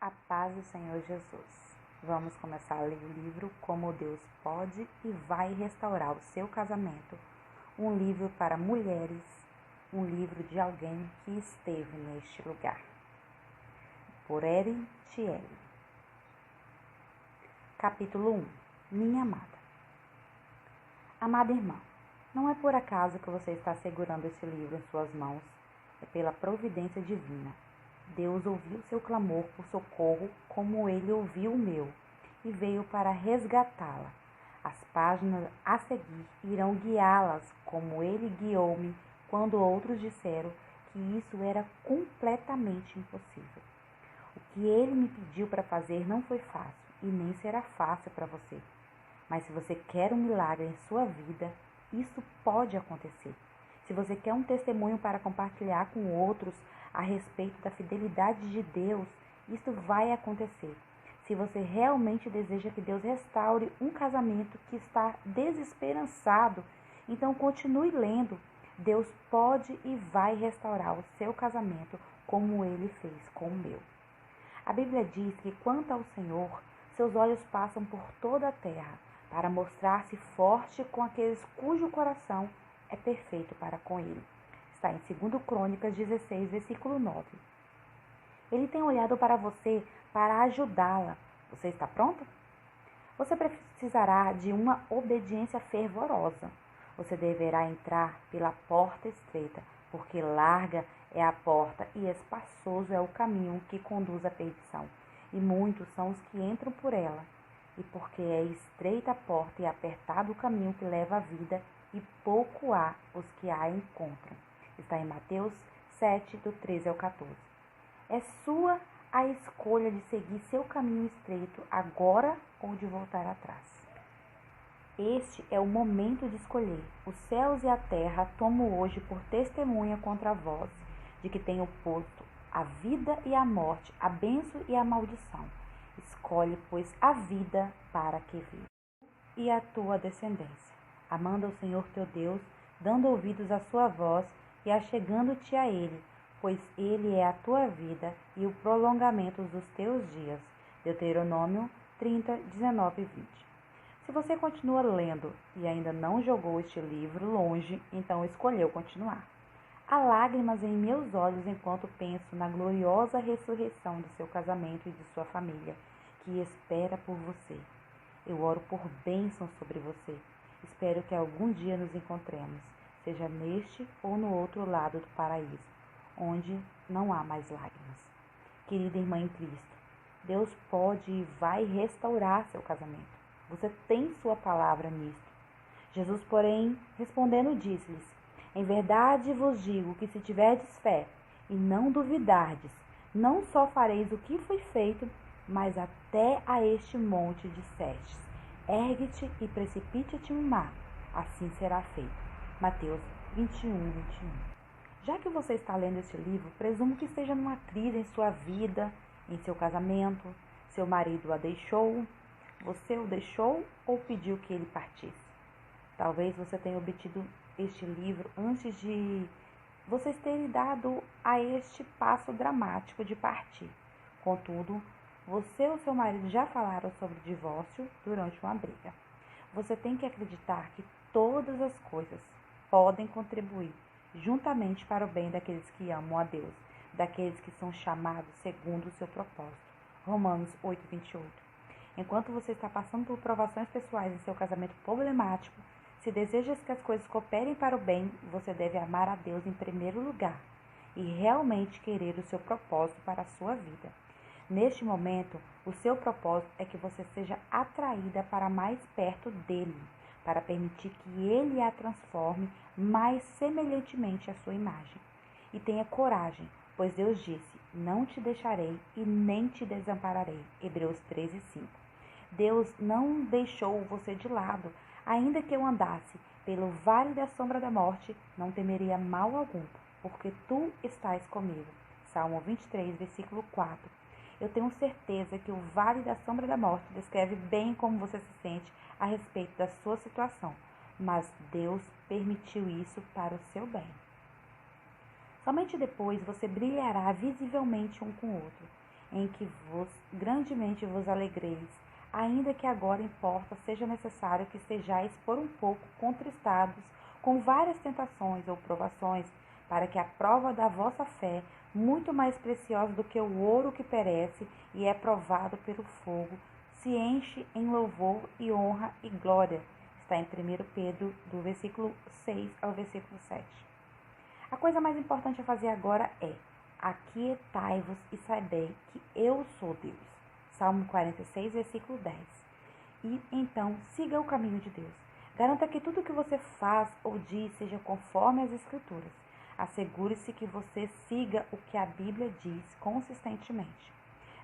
A paz do Senhor Jesus. Vamos começar a ler o livro Como Deus Pode e Vai Restaurar o Seu Casamento. Um livro para mulheres, um livro de alguém que esteve neste lugar. Por Erin Thiele. Capítulo 1. Minha amada. Amada irmã, não é por acaso que você está segurando este livro em suas mãos. É pela providência divina. Deus ouviu seu clamor por socorro como ele ouviu o meu e veio para resgatá-la. As páginas a seguir irão guiá-las como ele guiou-me quando outros disseram que isso era completamente impossível. O que ele me pediu para fazer não foi fácil e nem será fácil para você. Mas se você quer um milagre em sua vida, isso pode acontecer. Se você quer um testemunho para compartilhar com outros a respeito da fidelidade de Deus, isso vai acontecer. Se você realmente deseja que Deus restaure um casamento que está desesperançado, então continue lendo. Deus pode e vai restaurar o seu casamento como ele fez com o meu. A Bíblia diz que quanto ao Senhor, seus olhos passam por toda a terra para mostrar-se forte com aqueles cujo coração é perfeito para com ele. Está em 2 Crônicas 16, versículo 9. Ele tem olhado para você para ajudá-la. Você está pronta? Você precisará de uma obediência fervorosa. Você deverá entrar pela porta estreita, porque larga é a porta e espaçoso é o caminho que conduz à perdição. E muitos são os que entram por ela. E porque é estreita a porta e apertado o caminho que leva à vida, e pouco há os que a encontram. Está em Mateus 7, do 13 ao 14. É sua a escolha de seguir seu caminho estreito agora ou de voltar atrás. Este é o momento de escolher. Os céus e a terra tomo hoje por testemunha contra vós, de que tenho posto a vida e a morte, a bênção e a maldição. Escolhe, pois, a vida para que viva, e a tua descendência, amando ao Senhor teu Deus, dando ouvidos à sua voz e achegando-te a Ele, pois Ele é a tua vida e o prolongamento dos teus dias. Deuteronômio 30, 19 e 20. Se você continua lendo e ainda não jogou este livro longe, então escolheu continuar. Há lágrimas em meus olhos enquanto penso na gloriosa ressurreição do seu casamento e de sua família, que espera por você. Eu oro por bênção sobre você. Espero que algum dia nos encontremos, seja neste ou no outro lado do paraíso, onde não há mais lágrimas. Querida irmã em Cristo, Deus pode e vai restaurar seu casamento. Você tem sua palavra nisto. Jesus, porém, respondendo, disse-lhes: em verdade vos digo que se tiverdes fé e não duvidardes, não só fareis o que foi feito, mas até a este monte dissestes: ergue-te e precipita-te no mar, assim será feito. Mateus 21, 21. Já que você está lendo este livro, presumo que esteja numa crise em sua vida, em seu casamento. Seu marido a deixou, você o deixou ou pediu que ele partisse? Talvez você tenha obtido este livro antes de vocês terem dado a este passo dramático de partir. Contudo, você ou seu marido já falaram sobre divórcio durante uma briga. Você tem que acreditar que todas as coisas podem contribuir juntamente para o bem daqueles que amam a Deus, daqueles que são chamados segundo o seu propósito. Romanos 8, 28. Enquanto você está passando por provações pessoais em seu casamento problemático, se desejas que as coisas cooperem para o bem, você deve amar a Deus em primeiro lugar e realmente querer o seu propósito para a sua vida. Neste momento, o seu propósito é que você seja atraída para mais perto dele, para permitir que ele a transforme mais semelhantemente à sua imagem. E tenha coragem, pois Deus disse: não te deixarei e nem te desampararei. Hebreus 13, 5. Deus não deixou você de lado. Ainda que eu andasse pelo vale da sombra da morte, não temeria mal algum, porque tu estás comigo. Salmo 23, versículo 4. Eu tenho certeza que o vale da sombra da morte descreve bem como você se sente a respeito da sua situação, mas Deus permitiu isso para o seu bem. Somente depois você brilhará visivelmente um com o outro. em que grandemente vos alegreis, ainda que agora importa seja necessário que estejais por um pouco contristados com várias tentações ou provações, para que a prova da vossa fé, muito mais preciosa do que o ouro que perece e é provado pelo fogo, se enche em louvor e honra e glória. Está em 1 Pedro, do versículo 6 ao versículo 7. A coisa mais importante a fazer agora é: aquietai-vos e saibei que eu sou Deus. Salmo 46, versículo 10. E então, siga o caminho de Deus. Garanta que tudo que você faz ou diz seja conforme as Escrituras. Assegure-se que você siga o que a Bíblia diz consistentemente.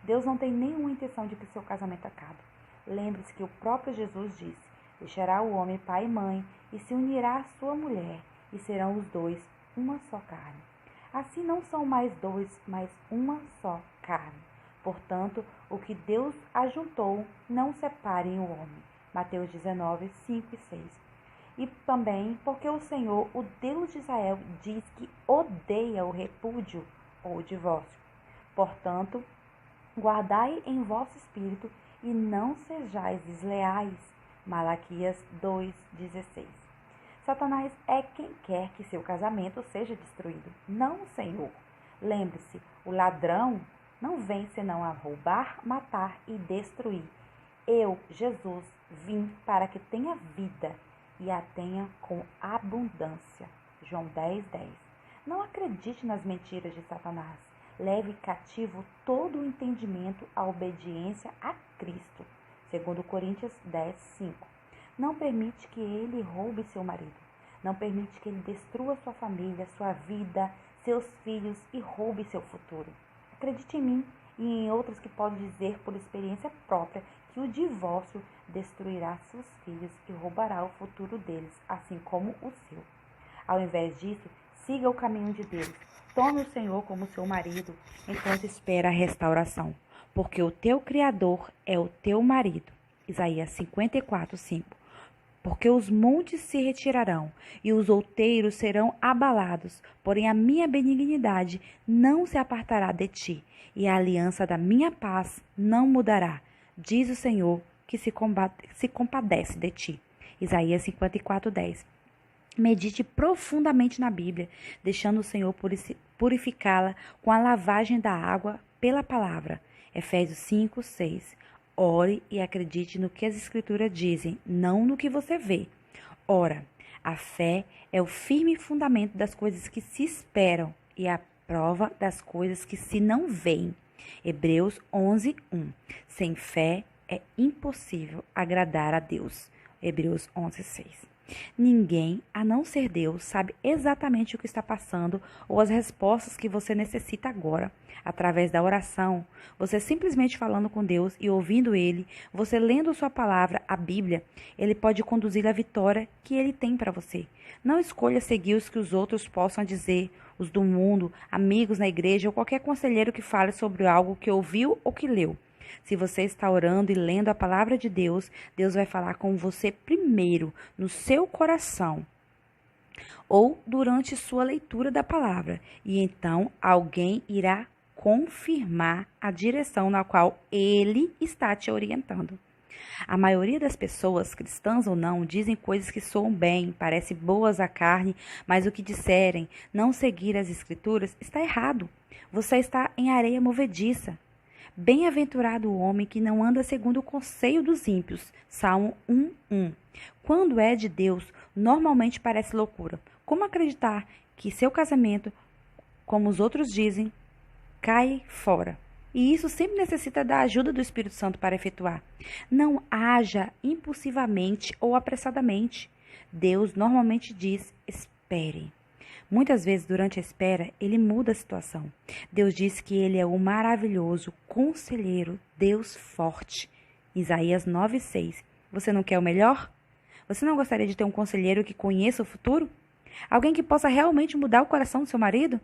Deus não tem nenhuma intenção de que seu casamento acabe. Lembre-se que o próprio Jesus disse: deixará o homem pai e mãe e se unirá à sua mulher, e serão os dois uma só carne. Assim não são mais dois, mas uma só carne. Portanto, o que Deus ajuntou, não separem o homem. Mateus 19, 5 e 6. E também porque o Senhor, o Deus de Israel, diz que odeia o repúdio ou o divórcio. Portanto, guardai em vosso espírito e não sejais desleais. Malaquias 2,16. Satanás é quem quer que seu casamento seja destruído, não o Senhor. Lembre-se, o ladrão não vem senão a roubar, matar e destruir. Eu, Jesus, vim para que tenha vida e a tenha com abundância. João 10,10. Não acredite nas mentiras de Satanás. Leve cativo todo o entendimento à obediência a Cristo. 2 Coríntios 10:5. Não permite que ele roube seu marido. Não permite que ele destrua sua família, sua vida, seus filhos e roube seu futuro. Acredite em mim e em outros que podem dizer por experiência própria que o divórcio destruirá seus filhos e roubará o futuro deles, assim como o seu. Ao invés disso, siga o caminho de Deus. Tome o Senhor como seu marido, enquanto espera a restauração, porque o teu Criador é o teu marido. Isaías 54:5. Porque os montes se retirarão e os outeiros serão abalados, porém a minha benignidade não se apartará de ti, e a aliança da minha paz não mudará, diz o Senhor, que se compadece de ti. Isaías 54:10. Medite profundamente na Bíblia, deixando o Senhor purificá-la com a lavagem da água pela palavra. Efésios 5:6. Ore e acredite no que as Escrituras dizem, não no que você vê. Ora, a fé é o firme fundamento das coisas que se esperam e a prova das coisas que se não veem. Hebreus 11:1. Sem fé é impossível agradar a Deus. Hebreus 11:6. Ninguém, a não ser Deus, sabe exatamente o que está passando ou as respostas que você necessita agora. Através da oração, você simplesmente falando com Deus e ouvindo Ele, você lendo sua palavra, a Bíblia, Ele pode conduzir à vitória que Ele tem para você. Não escolha seguir os que os outros possam dizer, os do mundo, amigos na igreja ou qualquer conselheiro que fale sobre algo que ouviu ou que leu. Se você está orando e lendo a palavra de Deus, Deus vai falar com você primeiro, no seu coração, ou durante sua leitura da palavra. E então alguém irá confirmar a direção na qual Ele está te orientando. A maioria das pessoas, cristãs ou não, dizem coisas que soam bem, parecem boas à carne, mas o que disserem, não seguir as Escrituras, está errado. Você está em areia movediça. Bem-aventurado o homem que não anda segundo o conselho dos ímpios. Salmo 1:1. Quando é de Deus, normalmente parece loucura. Como acreditar que seu casamento, como os outros dizem, cai fora? E isso sempre necessita da ajuda do Espírito Santo para efetuar. Não haja impulsivamente ou apressadamente. Deus normalmente diz: espere. Muitas vezes, durante a espera, Ele muda a situação. Deus diz que Ele é o maravilhoso conselheiro, Deus forte. Isaías 9:6. Você não quer o melhor? Você não gostaria de ter um conselheiro que conheça o futuro? Alguém que possa realmente mudar o coração do seu marido?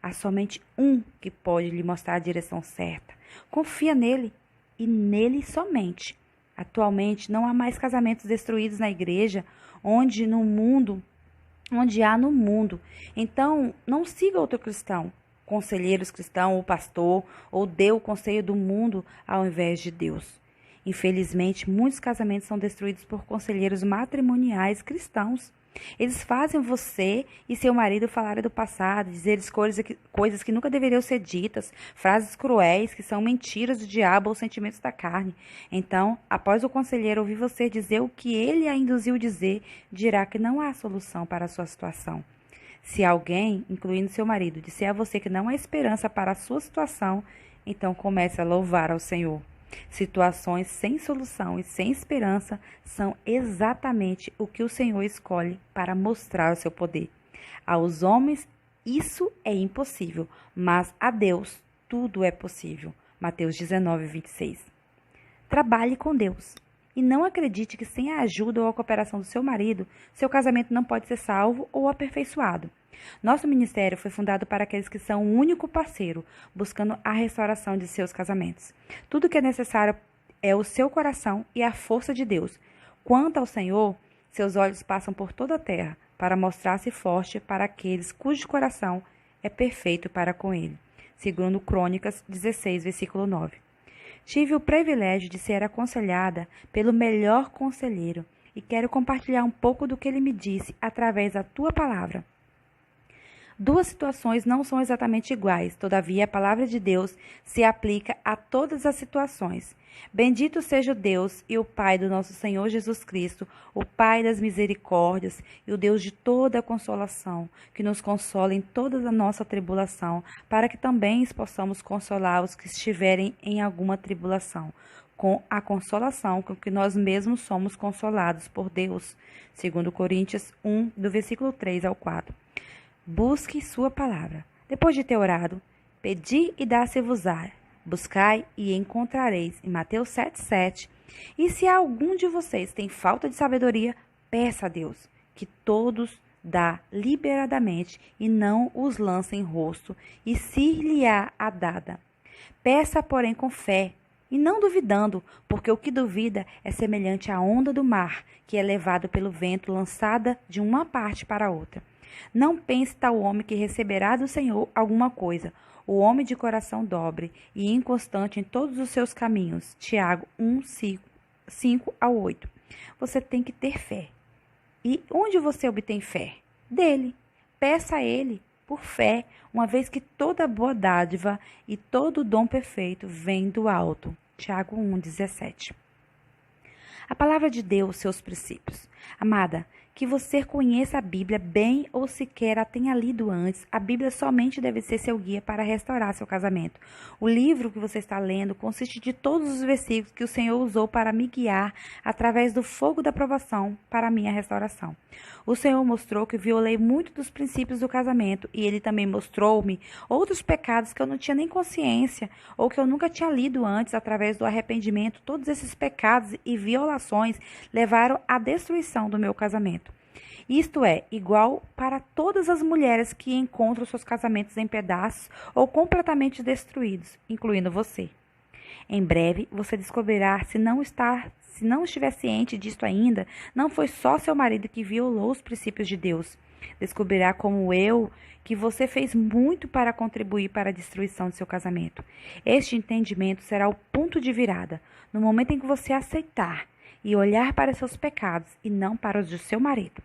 Há somente um que pode lhe mostrar a direção certa. Confia nele e nele somente. Atualmente, não há mais casamentos destruídos na igreja, onde há no mundo. Então, não siga outro cristão. conselheiros cristãos ou pastor, ou dê o conselho do mundo ao invés de Deus. Infelizmente, muitos casamentos são destruídos por conselheiros matrimoniais cristãos. Eles fazem você e seu marido falarem do passado, dizer coisas que nunca deveriam ser ditas, frases cruéis que são mentiras do diabo ou sentimentos da carne. Então, após o conselheiro ouvir você dizer o que ele a induziu dizer, dirá que não há solução para a sua situação. Se alguém, incluindo seu marido, disser a você que não há esperança para a sua situação, então comece a louvar ao Senhor. Situações sem solução e sem esperança são exatamente o que o Senhor escolhe para mostrar o seu poder. Aos homens isso é impossível, mas a Deus tudo é possível. Mateus 19, 26. Trabalhe com Deus e não acredite que sem a ajuda ou a cooperação do seu marido, seu casamento não pode ser salvo ou aperfeiçoado. Nosso ministério foi fundado para aqueles que são o único parceiro, buscando a restauração de seus casamentos. Tudo o que é necessário é o seu coração e a força de Deus. Quanto ao Senhor, seus olhos passam por toda a terra, para mostrar-se forte para aqueles cujo coração é perfeito para com ele. Segundo Crônicas 16, versículo 9. Tive o privilégio de ser aconselhada pelo melhor conselheiro e quero compartilhar um pouco do que ele me disse através da tua palavra. Duas situações não são exatamente iguais, todavia a palavra de Deus se aplica a todas as situações. Bendito seja o Deus e o Pai do nosso Senhor Jesus Cristo, o Pai das misericórdias e o Deus de toda a consolação, que nos consola em toda a nossa tribulação, para que também possamos consolar os que estiverem em alguma tribulação, com a consolação com que nós mesmos somos consolados por Deus. Segundo Coríntios 1, do versículo 3 ao 4. Busque sua palavra. Depois de ter orado, pedi e dá-se-vos-á. Buscai e encontrareis. Em Mateus 7,7. E se algum de vocês tem falta de sabedoria, peça a Deus, que todos dá liberadamente e não os lança em rosto, e se lhe há a dada. Peça, porém, com fé, e não duvidando, porque o que duvida é semelhante à onda do mar, que é levado pelo vento, lançada de uma parte para a outra. Não pense tal homem que receberá do Senhor alguma coisa. O homem de coração dobre e inconstante em todos os seus caminhos. Tiago 1, 5 ao 8. Você tem que ter fé. E onde você obtém fé? Dele. Peça a ele por fé, uma vez que toda boa dádiva e todo dom perfeito vem do alto. Tiago 1, 17. A palavra de Deus, seus princípios. Amada, que você conheça a Bíblia bem ou sequer a tenha lido antes, a Bíblia somente deve ser seu guia para restaurar seu casamento. O livro que você está lendo consiste de todos os versículos que o Senhor usou para me guiar através do fogo da provação para a minha restauração. O Senhor mostrou que violei muito dos princípios do casamento e Ele também mostrou-me outros pecados que eu não tinha nem consciência ou que eu nunca tinha lido antes. Através do arrependimento, todos esses pecados e violações levaram à destruição do meu casamento. Isto é igual para todas as mulheres que encontram seus casamentos em pedaços ou completamente destruídos, incluindo você. Em breve, você descobrirá, se não estiver ciente disto ainda, não foi só seu marido que violou os princípios de Deus. Descobrirá, como eu, que você fez muito para contribuir para a destruição de seu casamento. Este entendimento será o ponto de virada, no momento em que você aceitar e olhar para seus pecados e não para os de seu marido.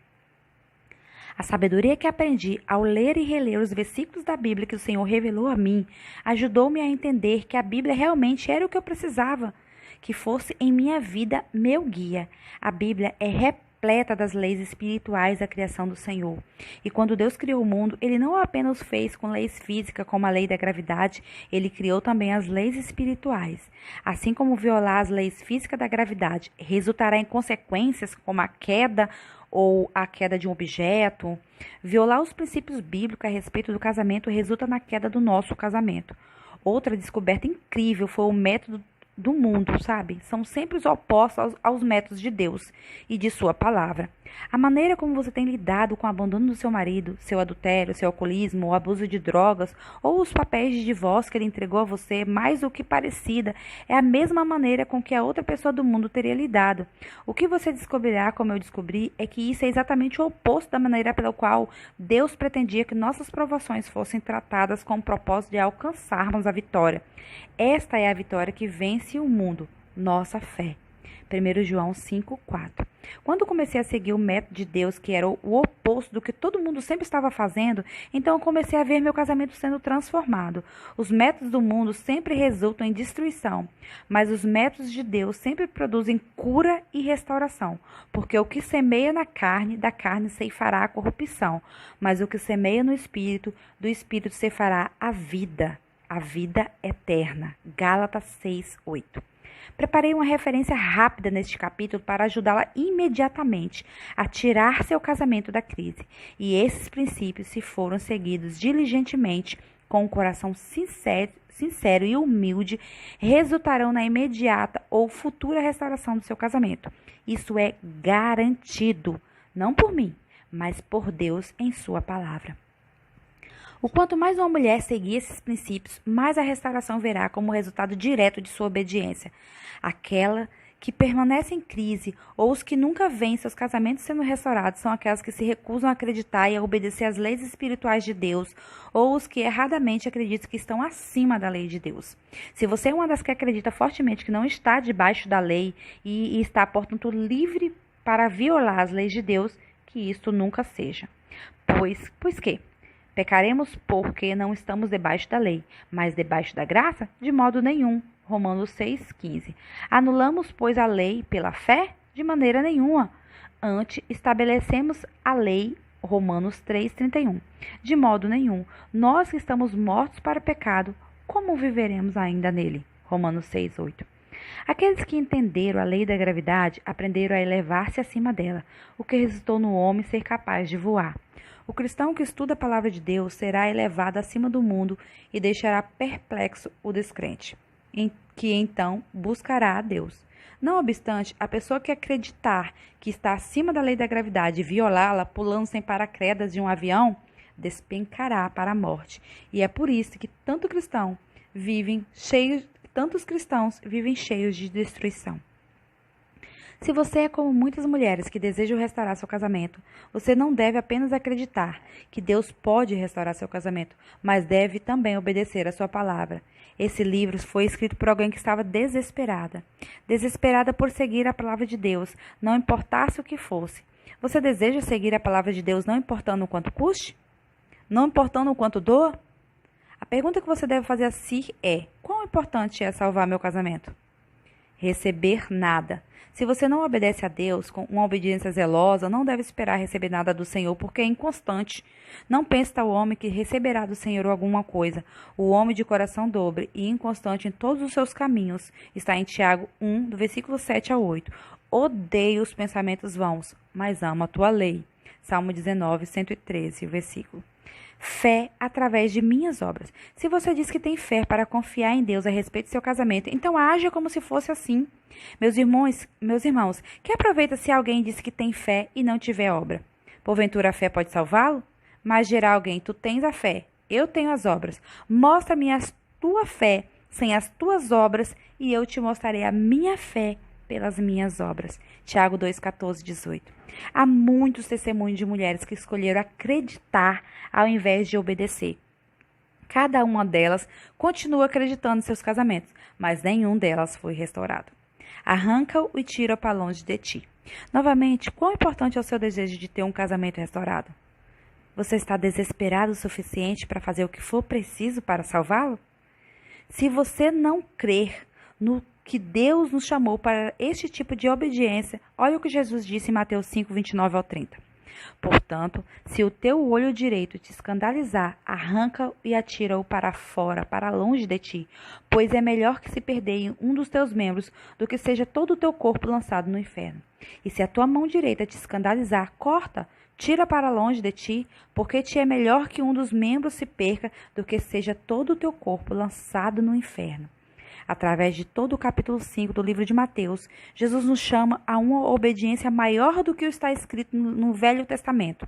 A sabedoria que aprendi ao ler e reler os versículos da Bíblia que o Senhor revelou a mim, ajudou-me a entender que a Bíblia realmente era o que eu precisava, que fosse em minha vida meu guia. A Bíblia é repleta das leis espirituais da criação do Senhor. E quando Deus criou o mundo, Ele não apenas fez com leis físicas, como a lei da gravidade, Ele criou também as leis espirituais. Assim como violar as leis físicas da gravidade resultará em consequências como a queda ou a queda de um objeto, violar os princípios bíblicos a respeito do casamento resulta na queda do nosso casamento. Outra descoberta incrível foi o método do mundo, sabe? São sempre os opostos aos métodos de Deus e de sua palavra. A maneira como você tem lidado com o abandono do seu marido, seu adultério, seu alcoolismo, o abuso de drogas ou os papéis de divórcio que ele entregou a você, mais do que parecida, é a mesma maneira com que a outra pessoa do mundo teria lidado. O que você descobrirá, como eu descobri, é que isso é exatamente o oposto da maneira pela qual Deus pretendia que nossas provações fossem tratadas com o propósito de alcançarmos a vitória. Esta é a vitória que vence o mundo, nossa fé. 1 João 5,4. Quando comecei a seguir o método de Deus, que era o oposto do que todo mundo sempre estava fazendo, então eu comecei a ver meu casamento sendo transformado. Os métodos do mundo sempre resultam em destruição, mas os métodos de Deus sempre produzem cura e restauração, porque o que semeia na carne, da carne ceifará a corrupção, mas o que semeia no Espírito, do Espírito ceifará a vida eterna. Gálatas 6:8. Preparei uma referência rápida neste capítulo para ajudá-la imediatamente a tirar seu casamento da crise. E esses princípios, se foram seguidos diligentemente, com um coração sincero e humilde, resultarão na imediata ou futura restauração do seu casamento. Isso é garantido, não por mim, mas por Deus em sua palavra. O quanto mais uma mulher seguir esses princípios, mais a restauração verá como resultado direto de sua obediência. Aquela que permanece em crise ou os que nunca veem seus casamentos sendo restaurados são aquelas que se recusam a acreditar e a obedecer às leis espirituais de Deus ou os que erradamente acreditam que estão acima da lei de Deus. Se você é uma das que acredita fortemente que não está debaixo da lei e está, portanto, livre para violar as leis de Deus, que isto nunca seja. Pois que? Pecaremos porque não estamos debaixo da lei, mas debaixo da graça? De modo nenhum. Romanos 6,15. Anulamos, pois, a lei pela fé? De maneira nenhuma. Antes, estabelecemos a lei, Romanos 3,31. De modo nenhum. Nós que estamos mortos para o pecado, como viveremos ainda nele? Romanos 6,8. Aqueles que entenderam a lei da gravidade aprenderam a elevar-se acima dela, o que resultou no homem ser capaz de voar. O cristão que estuda a palavra de Deus será elevado acima do mundo e deixará perplexo o descrente, que então buscará a Deus. Não obstante, a pessoa que acreditar que está acima da lei da gravidade e violá-la, pulando sem paraquedas de um avião, despencará para a morte. E é por isso que tantos cristãos vivem cheios de destruição. Se você é como muitas mulheres que desejam restaurar seu casamento, você não deve apenas acreditar que Deus pode restaurar seu casamento, mas deve também obedecer a sua palavra. Esse livro foi escrito por alguém que estava desesperada por seguir a palavra de Deus, não importasse o que fosse. Você deseja seguir a palavra de Deus não importando o quanto custe? Não importando o quanto doa? A pergunta que você deve fazer a si é: quão importante é salvar meu casamento? Receber nada. Se você não obedece a Deus com uma obediência zelosa, não deve esperar receber nada do Senhor, porque é inconstante. Não pense tal homem que receberá do Senhor alguma coisa. O homem de coração dobre e inconstante em todos os seus caminhos. Está em Tiago 1, do versículo 7 a 8. Odeio os pensamentos vãos, mas amo a tua lei. Salmo 19, 113, versículo. Fé através de minhas obras. Se você diz que tem fé para confiar em Deus a respeito do seu casamento, então haja como se fosse assim. Meus irmãos, que aproveita se alguém diz que tem fé e não tiver obra? Porventura a fé pode salvá-lo? Mas dirá alguém: tu tens a fé, eu tenho as obras. Mostra-me a tua fé sem as tuas obras, e eu te mostrarei a minha fé pelas minhas obras. Tiago 2, 14, 18. Há muitos testemunhos de mulheres que escolheram acreditar ao invés de obedecer. Cada uma delas continua acreditando em seus casamentos, mas nenhum delas foi restaurado. Arranca-o e tira-o para longe de ti. Novamente, quão importante é o seu desejo de ter um casamento restaurado? Você está desesperado o suficiente para fazer o que for preciso para salvá-lo? Se você não crer no que Deus nos chamou para este tipo de obediência, olha o que Jesus disse em Mateus 5, 29 ao 30. Portanto, se o teu olho direito te escandalizar, arranca-o e atira-o para fora, para longe de ti, pois é melhor que se perder um dos teus membros do que seja todo o teu corpo lançado no inferno. E se a tua mão direita te escandalizar, corta, tira para longe de ti, porque te é melhor que um dos membros se perca do que seja todo o teu corpo lançado no inferno. Através de todo o capítulo 5 do livro de Mateus, Jesus nos chama a uma obediência maior do que o está escrito no Velho Testamento.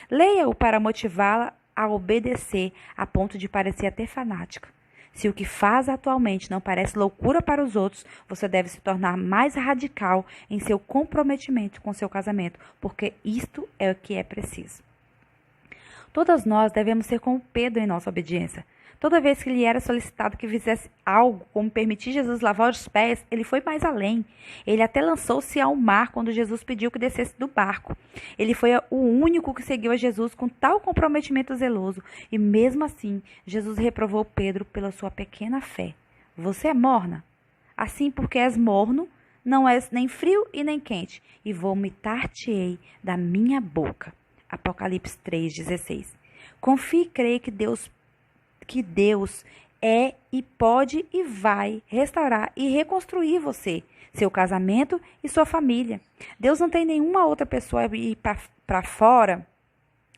Leia-o para motivá-la a obedecer a ponto de parecer até fanática. Se o que faz atualmente não parece loucura para os outros, você deve se tornar mais radical em seu comprometimento com seu casamento, porque isto é o que é preciso. Todas nós devemos ser como Pedro em nossa obediência. Toda vez que lhe era solicitado que fizesse algo, como permitir Jesus lavar os pés, ele foi mais além. Ele até lançou-se ao mar quando Jesus pediu que descesse do barco. Ele foi o único que seguiu a Jesus com tal comprometimento zeloso. E mesmo assim, Jesus reprovou Pedro pela sua pequena fé. Você é morna? Assim, porque és morno, não és nem frio e nem quente, e vomitar-te-ei da minha boca. Apocalipse 3,16. Confie e creia que Deus é e pode e vai restaurar e reconstruir você, seu casamento e sua família. Deus não tem nenhuma outra pessoa ir para fora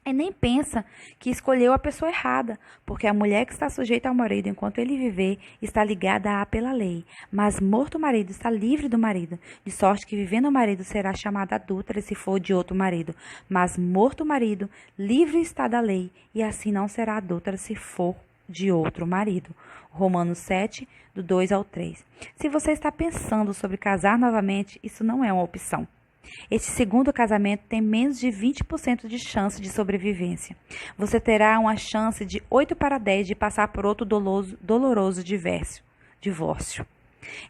e nem pensa que escolheu a pessoa errada, porque a mulher que está sujeita ao marido enquanto ele viver está ligada pela lei, mas morto o marido está livre do marido, de sorte que vivendo o marido será chamada adúltera se for de outro marido, mas morto o marido, livre está da lei, e assim não será adúltera se for de outro marido. Romanos 7, do 2 ao 3. Se você está pensando sobre casar novamente, isso não é uma opção. Este segundo casamento tem menos de 20% de chance de sobrevivência. Você terá uma chance de 8 para 10 de passar por outro doloroso divórcio.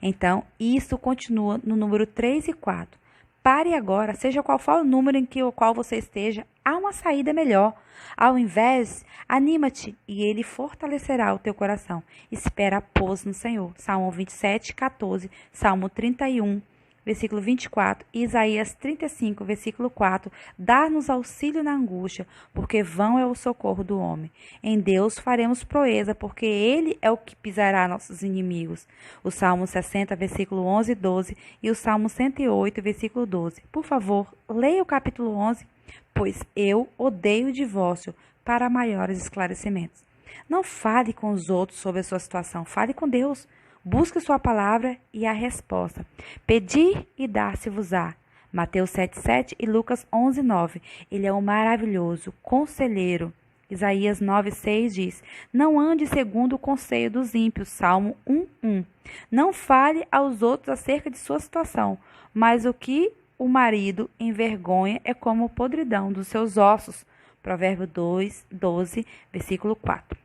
Então, isso continua no número 3 e 4. Pare agora, seja qual for o número em que o qual você esteja, há uma saída melhor. Ao invés, anima-te e ele fortalecerá o teu coração. Espera, pois, no Senhor. Salmo 27, 14, Salmo 31, versículo 24, e Isaías 35, versículo 4, dá-nos auxílio na angústia, porque vão é o socorro do homem. Em Deus faremos proeza, porque Ele é o que pisará nossos inimigos. O Salmo 60, versículo 11 e 12, e o Salmo 108, versículo 12. Por favor, leia o capítulo 11, pois eu odeio o divórcio, para maiores esclarecimentos. Não fale com os outros sobre a sua situação, fale com Deus. Busque sua palavra e a resposta. Pedir e dar-se-vos-á. Mateus 7,7 e Lucas 11,9. Ele é um maravilhoso conselheiro. Isaías 9,6 diz: não ande segundo o conselho dos ímpios. Salmo 1,1. Não fale aos outros acerca de sua situação, mas o que o marido envergonha é como a podridão dos seus ossos. Provérbio 2,12, versículo 4.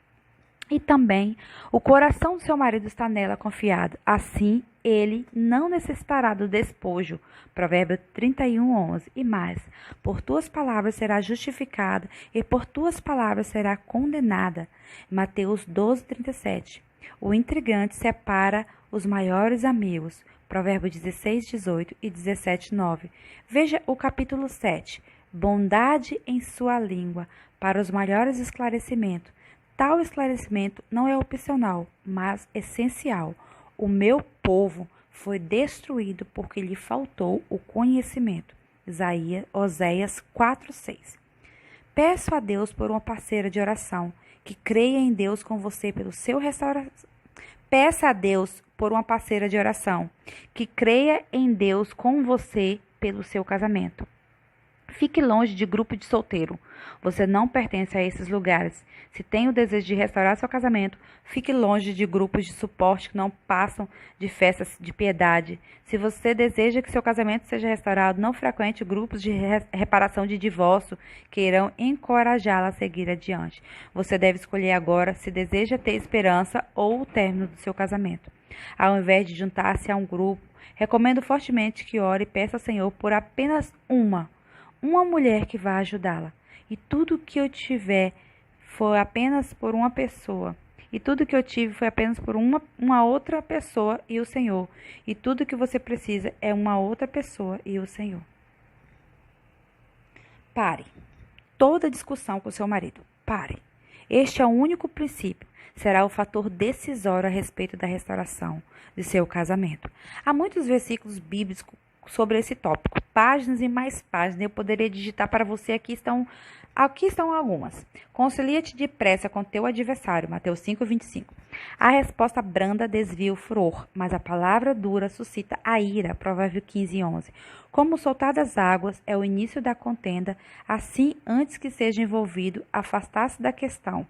E também o coração do seu marido está nela confiado. Assim, ele não necessitará do despojo. Provérbio 31:11. E mais, por tuas palavras será justificada e por tuas palavras será condenada. Mateus 12:37. O intrigante separa os maiores amigos. Provérbio 16:18 e 17:9. Veja o capítulo 7. Bondade em sua língua para os maiores esclarecimentos. Tal esclarecimento não é opcional, mas essencial. O meu povo foi destruído porque lhe faltou o conhecimento. Oséias 4:6. Peço a Deus por uma parceira de oração que creia em Deus com você pelo seu restauração. Peça a Deus por uma parceira de oração que creia em Deus com você pelo seu casamento. Fique longe de grupo de solteiro. Você não pertence a esses lugares. Se tem o desejo de restaurar seu casamento, fique longe de grupos de suporte que não passam de festas de piedade. Se você deseja que seu casamento seja restaurado, não frequente grupos de reparação de divórcio que irão encorajá-la a seguir adiante. Você deve escolher agora se deseja ter esperança ou o término do seu casamento. Ao invés de juntar-se a um grupo, recomendo fortemente que ore e peça ao Senhor por apenas uma mulher que vá ajudá-la. E tudo que eu tiver foi apenas por uma pessoa. E tudo que eu tive foi apenas por uma outra pessoa e o Senhor. E tudo que você precisa é uma outra pessoa e o Senhor. Pare. Toda discussão com seu marido. Pare. Este é o único princípio. Será o fator decisório a respeito da restauração de seu casamento. Há muitos versículos bíblicos sobre esse tópico. Páginas e mais páginas. Eu poderia digitar para você. Aqui estão algumas. Concilia-te depressa com teu adversário. Mateus 5:25. A resposta branda desvia o furor, mas a palavra dura suscita a ira. Provérbio 15:11. Como soltadas águas é o início da contenda, assim, antes que seja envolvido, afasta-se da questão.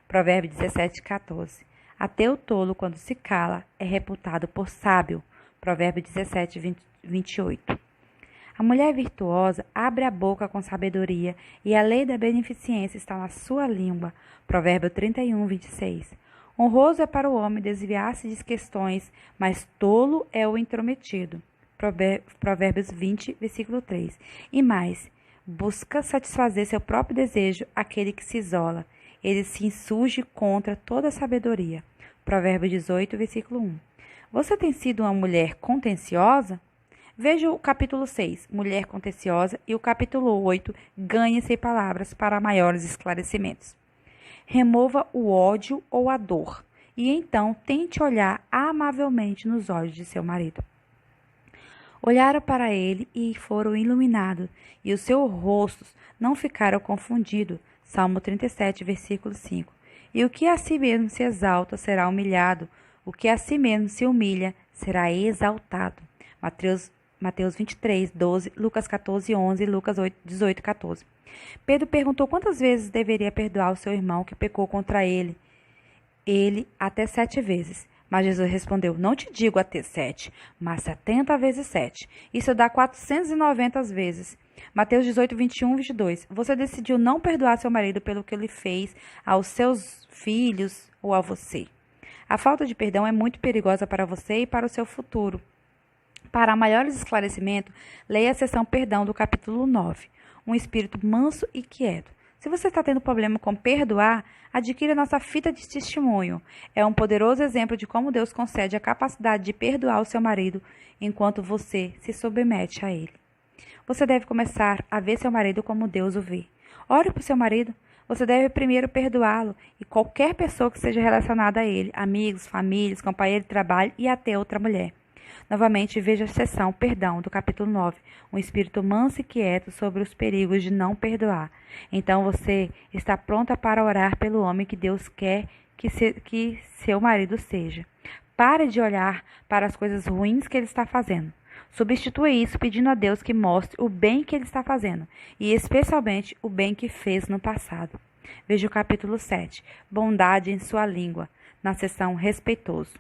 Provérbio 17:14. Até o tolo, quando se cala, é reputado por sábio. Provérbio 17:28. A mulher virtuosa abre a boca com sabedoria, e a lei da beneficência está na sua língua. Provérbio 31:26. Honroso é para o homem desviar-se de questões, mas tolo é o intrometido. Provérbios 20, versículo 3. E mais, busca satisfazer seu próprio desejo aquele que se isola. Ele se insurge contra toda sabedoria. Provérbio 18, versículo 1. Você tem sido uma mulher contenciosa? Veja o capítulo 6, Mulher Contenciosa, e o capítulo 8, Ganhe-se palavras para maiores esclarecimentos. Remova o ódio ou a dor, e então tente olhar amavelmente nos olhos de seu marido. Olharam para ele e foram iluminados, e os seus rostos não ficaram confundidos. Salmo 37, versículo 5. E o que a si mesmo se exalta será humilhado, o que a si mesmo se humilha será exaltado. Mateus 23, 12, Lucas 14, 11 e Lucas 18, 14. Pedro perguntou quantas vezes deveria perdoar o seu irmão que pecou contra ele. Ele até 7 vezes. Mas Jesus respondeu, não te digo até 7, mas 70 vezes 7. Isso dá 490 vezes. Mateus 18, 21, 22. Você decidiu não perdoar seu marido pelo que ele fez aos seus filhos ou a você. A falta de perdão é muito perigosa para você e para o seu futuro. Para maiores esclarecimentos, leia a seção Perdão do capítulo 9. Um espírito manso e quieto. Se você está tendo problema com perdoar, adquira nossa fita de testemunho. É um poderoso exemplo de como Deus concede a capacidade de perdoar o seu marido enquanto você se submete a ele. Você deve começar a ver seu marido como Deus o vê. Ore por seu marido. Você deve primeiro perdoá-lo e qualquer pessoa que seja relacionada a ele, amigos, famílias, companheiro de trabalho e até outra mulher. Novamente, veja a seção Perdão, do capítulo 9, um espírito manso e quieto sobre os perigos de não perdoar. Então você está pronta para orar pelo homem que Deus quer que seu marido seja. Pare de olhar para as coisas ruins que ele está fazendo. Substitua isso pedindo a Deus que mostre o bem que ele está fazendo e especialmente o bem que fez no passado. Veja o capítulo 7, Bondade em sua língua, na seção Respeitoso.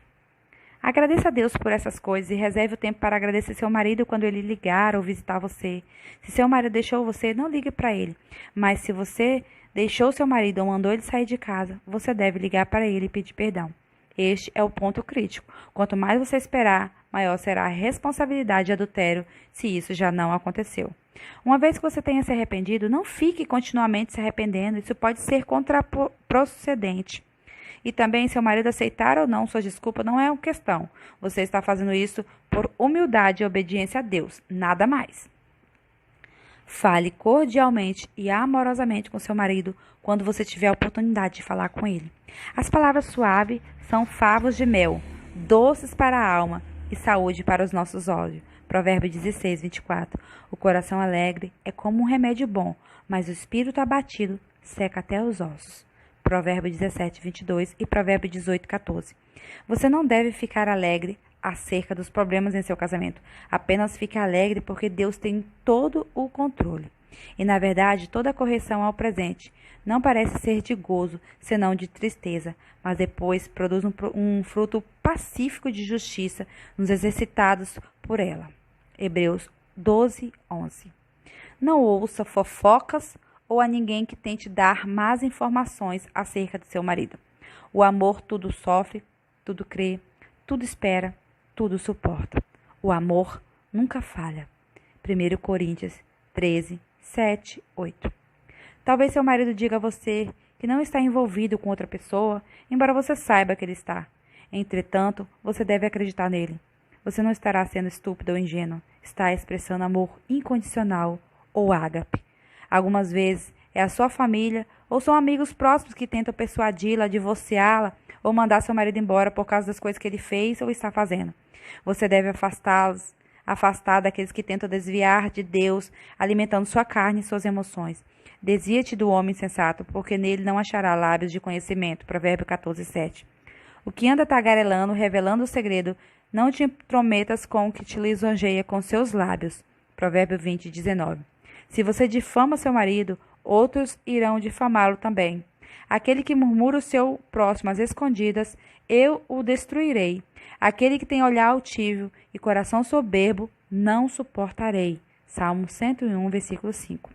Agradeça a Deus por essas coisas e reserve o tempo para agradecer seu marido quando ele ligar ou visitar você. Se seu marido deixou você, não ligue para ele. Mas se você deixou seu marido ou mandou ele sair de casa, você deve ligar para ele e pedir perdão. Este é o ponto crítico. Quanto mais você esperar, maior será a responsabilidade de adultério se isso já não aconteceu. Uma vez que você tenha se arrependido, não fique continuamente se arrependendo. Isso pode ser contraproducente. E também, seu marido aceitar ou não suas desculpas não é uma questão. Você está fazendo isso por humildade e obediência a Deus, nada mais. Fale cordialmente e amorosamente com seu marido quando você tiver a oportunidade de falar com ele. As palavras suaves são favos de mel, doces para a alma e saúde para os nossos olhos. Provérbio 16, 24. O coração alegre é como um remédio bom, mas o espírito abatido seca até os ossos. Provérbio 17, 22 e Provérbio 18, 14. Você não deve ficar alegre acerca dos problemas em seu casamento. Apenas fique alegre porque Deus tem todo o controle. E, na verdade, toda correção ao presente não parece ser de gozo, senão de tristeza, mas depois produz um fruto pacífico de justiça nos exercitados por ela. Hebreus 12, 11. Não ouça fofocas ou a ninguém que tente dar más informações acerca de seu marido. O amor tudo sofre, tudo crê, tudo espera, tudo suporta. O amor nunca falha. 1 Coríntios 13, 7, 8. Talvez seu marido diga a você que não está envolvido com outra pessoa, embora você saiba que ele está. Entretanto, você deve acreditar nele. Você não estará sendo estúpido ou ingênuo. Está expressando amor incondicional ou ágape. Algumas vezes É a sua família ou são amigos próximos que tentam persuadi-la, divorciá-la ou mandar seu marido embora por causa das coisas que ele fez ou está fazendo. Você deve afastar daqueles que tentam desviar de Deus, alimentando sua carne e suas emoções. Desvia-te do homem insensato, porque nele não achará lábios de conhecimento. Provérbio 14:7. O que anda tagarelando, revelando o segredo, não te intrometas com o que te lisonjeia com seus lábios. Provérbio 20:19. Se você difama seu marido, outros irão difamá-lo também. Aquele que murmura o seu próximo às escondidas, eu o destruirei. Aquele que tem olhar altivo e coração soberbo, não suportarei. Salmo 101, versículo 5.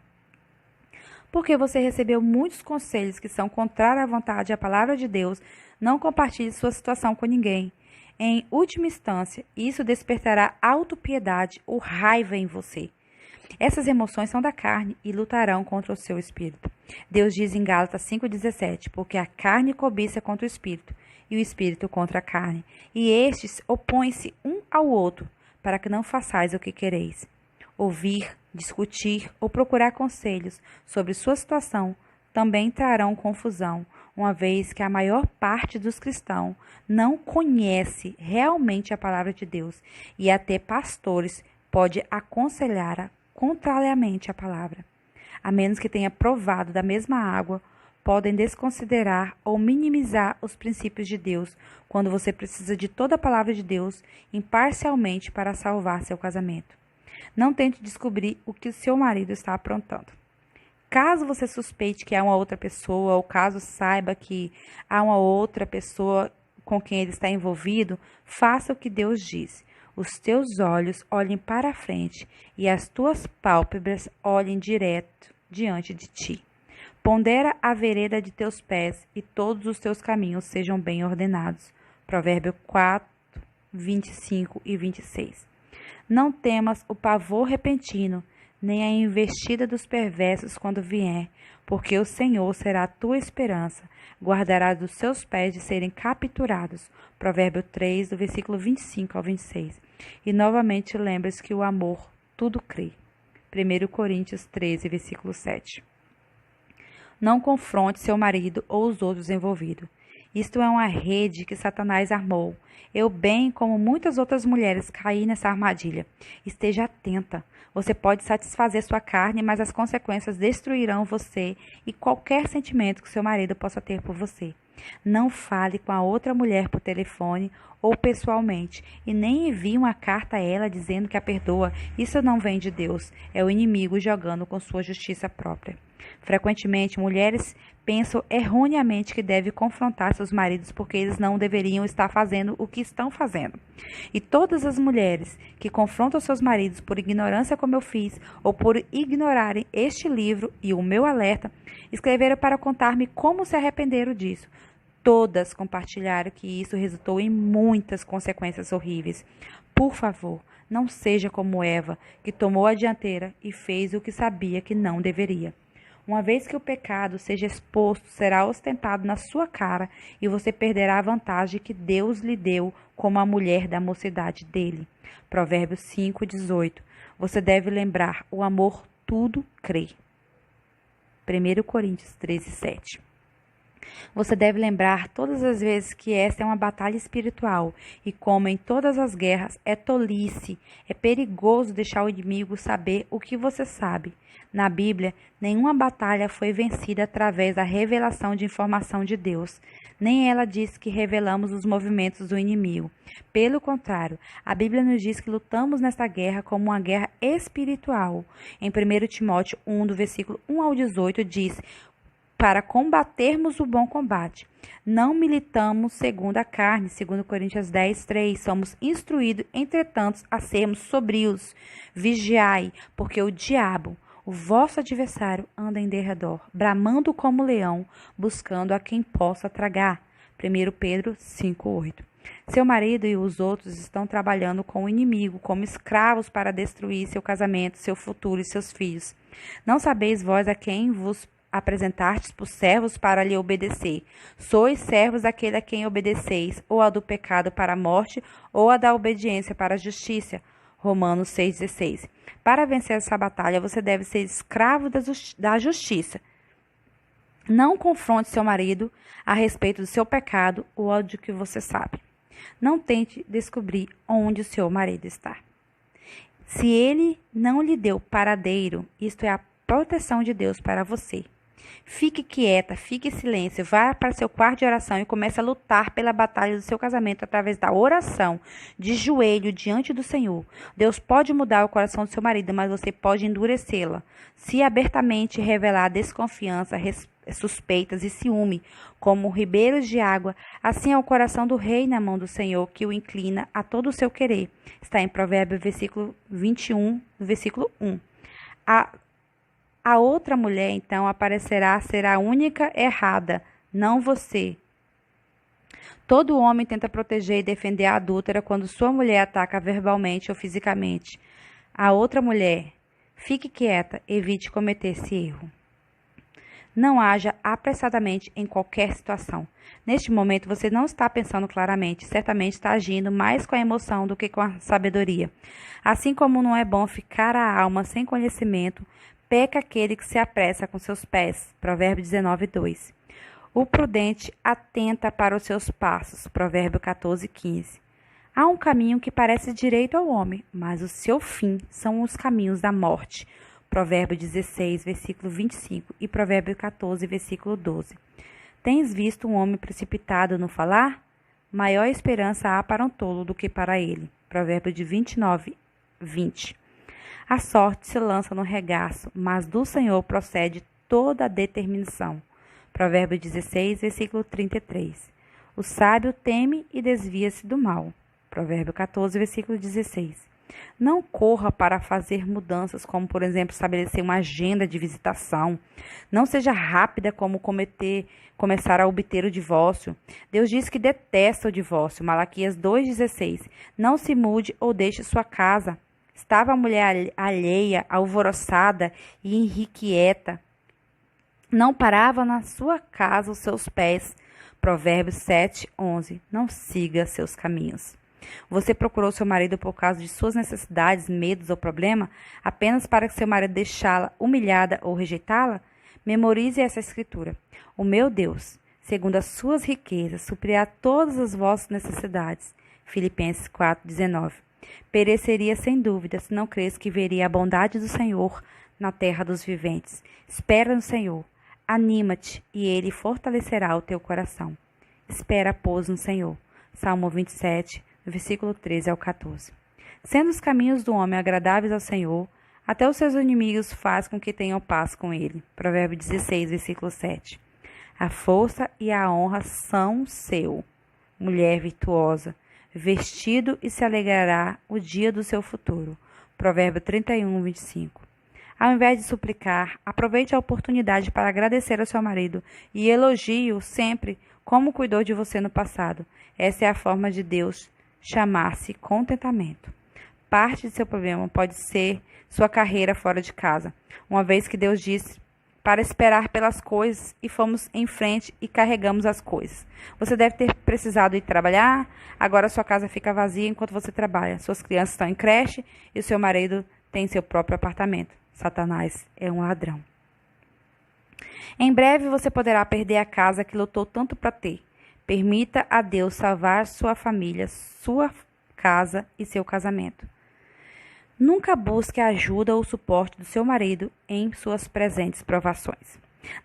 Porque você recebeu muitos conselhos que são contrários à vontade e à palavra de Deus, não compartilhe sua situação com ninguém. Em última instância, isso despertará autopiedade ou raiva em você. Essas emoções são da carne e lutarão contra o seu espírito. Deus diz em Gálatas 5,17, porque a carne cobiça contra o espírito, e o espírito contra a carne, e estes opõem-se um ao outro, para que não façais o que quereis. Ouvir, discutir ou procurar conselhos sobre sua situação também trarão confusão, uma vez que a maior parte dos cristãos não conhece realmente a palavra de Deus, e até pastores pode aconselhar contrariamente à palavra. A menos que tenha provado da mesma água, podem desconsiderar ou minimizar os princípios de Deus quando você precisa de toda a palavra de Deus imparcialmente para salvar seu casamento. Não tente descobrir o que o seu marido está aprontando. Caso você suspeite que há uma outra pessoa, ou caso saiba que há uma outra pessoa com quem ele está envolvido, faça o que Deus diz. Os teus olhos olhem para a frente e as tuas pálpebras olhem direto diante de ti. Pondera a vereda de teus pés e todos os teus caminhos sejam bem ordenados. Provérbio 4, 25 e 26. Não temas o pavor repentino, nem a investida dos perversos quando vier, porque o Senhor será a tua esperança, guardará dos seus pés de serem capturados. Provérbio 3, do versículo 25 ao 26. E novamente lembre-se que o amor tudo crê. 1 Coríntios 13, versículo 7. Não confronte seu marido ou os outros envolvidos. Isto é uma rede que Satanás armou. Eu, bem como muitas outras mulheres, caí nessa armadilha. Esteja atenta. Você pode satisfazer sua carne, mas as consequências destruirão você e qualquer sentimento que seu marido possa ter por você. Não fale com a outra mulher por telefone ou pessoalmente e nem envie uma carta a ela dizendo que a perdoa. Isso não vem de Deus. É o inimigo jogando com sua justiça própria. Frequentemente, mulheres pensam erroneamente que devem confrontar seus maridos porque eles não deveriam estar fazendo o que estão fazendo. E todas as mulheres que confrontam seus maridos por ignorância como eu fiz ou por ignorarem este livro e o meu alerta, escreveram para contar-me como se arrependeram disso. Todas compartilharam que isso resultou em muitas consequências horríveis. Por favor, não seja como Eva, que tomou a dianteira e fez o que sabia que não deveria. Uma vez que o pecado seja exposto, será ostentado na sua cara e você perderá a vantagem que Deus lhe deu como a mulher da mocidade dele. Provérbios 5:18. Você deve lembrar, o amor tudo crê. 1 Coríntios 13:7. Você deve lembrar todas as vezes que esta é uma batalha espiritual e como em todas as guerras é tolice, é perigoso deixar o inimigo saber o que você sabe. Na Bíblia, nenhuma batalha foi vencida através da revelação de informação de Deus. Nem ela diz que revelamos os movimentos do inimigo. Pelo contrário, a Bíblia nos diz que lutamos nesta guerra como uma guerra espiritual. Em 1 Timóteo 1, do versículo 1 ao 18, diz: para combatermos o bom combate. Não militamos segundo a carne, 2 Coríntios 10:3. Somos instruídos, entretanto, a sermos sobrios. Vigiai, porque o diabo, o vosso adversário, anda em derredor, bramando como leão, buscando a quem possa tragar. 1 Pedro 5:8. Seu marido e os outros estão trabalhando com o inimigo, como escravos para destruir seu casamento, seu futuro e seus filhos. Não sabeis vós a quem vos apresentastes por servos para lhe obedecer. Sois servos daquele a quem obedeceis, ou a do pecado para a morte, ou a da obediência para a justiça. Romanos 6,16. Para vencer essa batalha, você deve ser escravo da justiça. Não confronte seu marido a respeito do seu pecado, o ódio que você sabe. Não tente descobrir onde o seu marido está. Se ele não lhe deu paradeiro, isto é a proteção de Deus para você. Fique quieta, fique em silêncio, vá para seu quarto de oração e comece a lutar pela batalha do seu casamento através da oração, de joelho diante do Senhor. Deus pode mudar o coração do seu marido, mas você pode endurecê-la. Se abertamente revelar desconfiança, suspeitas e ciúme, como ribeiros de água, assim é o coração do rei na mão do Senhor, que o inclina a todo o seu querer. Está em Provérbios, versículo 21, versículo 1. A outra mulher, então, aparecerá ser a única errada, não você. Todo homem tenta proteger e defender a adúltera quando sua mulher ataca verbalmente ou fisicamente a outra mulher. Fique quieta, evite cometer esse erro. Não haja apressadamente em qualquer situação. Neste momento, você não está pensando claramente, certamente está agindo mais com a emoção do que com a sabedoria. Assim como não é bom ficar a alma sem conhecimento, peca aquele que se apressa com seus pés. Provérbio 19, 2. O prudente atenta para os seus passos. Provérbio 14, 15. Há um caminho que parece direito ao homem, mas o seu fim são os caminhos da morte. Provérbio 16, versículo 25 e Provérbio 14, versículo 12. Tens visto um homem precipitado no falar? Maior esperança há para um tolo do que para ele. Provérbio de 29, 20. A sorte se lança no regaço, mas do Senhor procede toda a determinação. Provérbio 16, versículo 33. O sábio teme e desvia-se do mal. Provérbio 14, versículo 16. Não corra para fazer mudanças, como, por exemplo, estabelecer uma agenda de visitação. Não seja rápida como começar a obter o divórcio. Deus diz que detesta o divórcio. Malaquias 2,16. Não se mude ou deixe sua casa. Estava a mulher alheia, alvoroçada e irrequieta. Não parava na sua casa os seus pés. Provérbios 7, 11. Não siga seus caminhos. Você procurou seu marido por causa de suas necessidades, medos ou problema, apenas para que seu marido deixá-la humilhada ou rejeitá-la? Memorize essa escritura. O meu Deus, segundo as suas riquezas, suprirá todas as vossas necessidades. Filipenses 4, 19. Pereceria sem dúvida se não crês que veria a bondade do Senhor na terra dos viventes. Espera no Senhor. Anima-te e Ele fortalecerá o teu coração. Espera, pois, no Senhor. Salmo 27, versículo 13 ao 14. Sendo os caminhos do homem agradáveis ao Senhor, até os seus inimigos faz com que tenham paz com ele. Provérbio 16, versículo 7. A força e a honra são seu, mulher virtuosa. Vestido e se alegrará o dia do seu futuro. Provérbio 31, 25. Ao invés de suplicar, aproveite a oportunidade para agradecer ao seu marido e elogie-o sempre como cuidou de você no passado. Essa é a forma de Deus chamar-se contentamento. Parte de seu problema pode ser sua carreira fora de casa, uma vez que Deus disse para esperar pelas coisas e fomos em frente e carregamos as coisas. Você deve ter precisado ir trabalhar, agora sua casa fica vazia enquanto você trabalha. Suas crianças estão em creche e o seu marido tem seu próprio apartamento. Satanás é um ladrão. Em breve você poderá perder a casa que lutou tanto para ter. Permita a Deus salvar sua família, sua casa e seu casamento. Nunca busque a ajuda ou suporte do seu marido em suas presentes provações.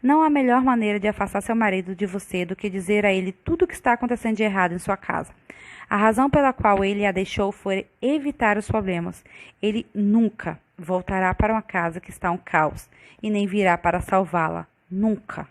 Não há melhor maneira de afastar seu marido de você do que dizer a ele tudo o que está acontecendo de errado em sua casa. A razão pela qual ele a deixou foi evitar os problemas. Ele nunca voltará para uma casa que está um caos e nem virá para salvá-la. Nunca.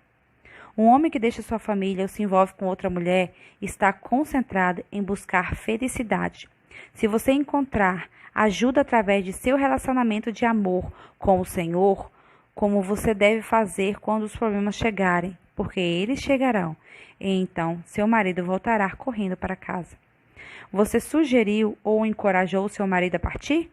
Um homem que deixa sua família ou se envolve com outra mulher está concentrado em buscar felicidade. Se você encontrar ajuda através de seu relacionamento de amor com o Senhor, como você deve fazer quando os problemas chegarem, porque eles chegarão, e então seu marido voltará correndo para casa. Você sugeriu ou encorajou seu marido a partir?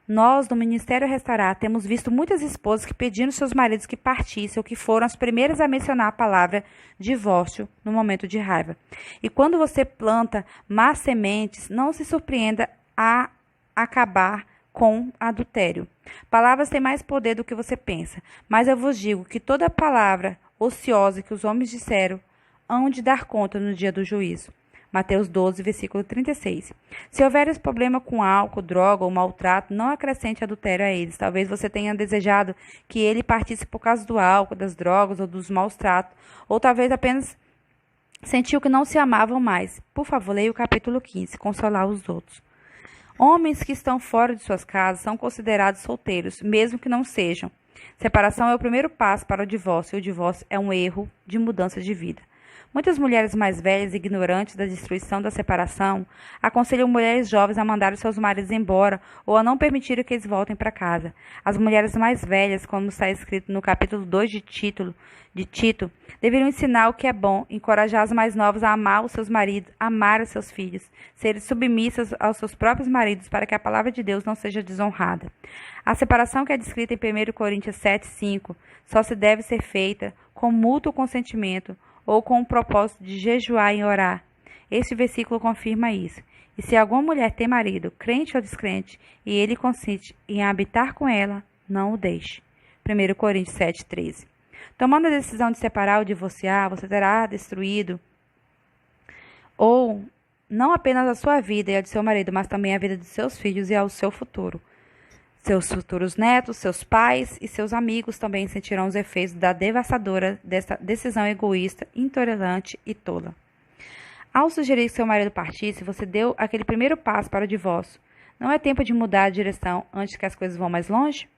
Nós, do Ministério Restaurar, temos visto muitas esposas que pediram seus maridos que partissem ou que foram as primeiras a mencionar a palavra divórcio no momento de raiva. E quando você planta más sementes, não se surpreenda a acabar com adultério. Palavras têm mais poder do que você pensa, mas eu vos digo que toda palavra ociosa que os homens disseram hão de dar conta no dia do juízo. Mateus 12, versículo 36. Se houveres problema com álcool, droga ou maltrato, não acrescente adultério a eles. Talvez você tenha desejado que ele partisse por causa do álcool, das drogas ou dos maus tratos, ou talvez apenas sentiu que não se amavam mais. Por favor, leia o capítulo 15, consolar os outros. Homens que estão fora de suas casas são considerados solteiros, mesmo que não sejam. Separação é o primeiro passo para o divórcio, e o divórcio é um erro de mudança de vida. Muitas mulheres mais velhas, ignorantes da destruição da separação, aconselham mulheres jovens a mandar os seus maridos embora ou a não permitir que eles voltem para casa. As mulheres mais velhas, como está escrito no capítulo 2 de Tito, deveriam ensinar o que é bom, encorajar as mais novas a amar os seus maridos, amar os seus filhos, serem submissas aos seus próprios maridos para que a palavra de Deus não seja desonrada. A separação que é descrita em 1 Coríntios 7:5 só se deve ser feita com mútuo consentimento ou com o propósito de jejuar e orar. Este versículo confirma isso. E se alguma mulher tem marido, crente ou descrente, e ele consente em habitar com ela, não o deixe. 1 Coríntios 7:13. Tomando a decisão de separar ou divorciar, você terá destruído ou não apenas a sua vida e a de seu marido, mas também a vida de seus filhos e ao seu futuro. Seus futuros netos, seus pais e seus amigos também sentirão os efeitos da devastadora dessa decisão egoísta, intolerante e tola. Ao sugerir que seu marido partisse, você deu aquele primeiro passo para o divórcio. Não é tempo de mudar a direção antes que as coisas vão mais longe?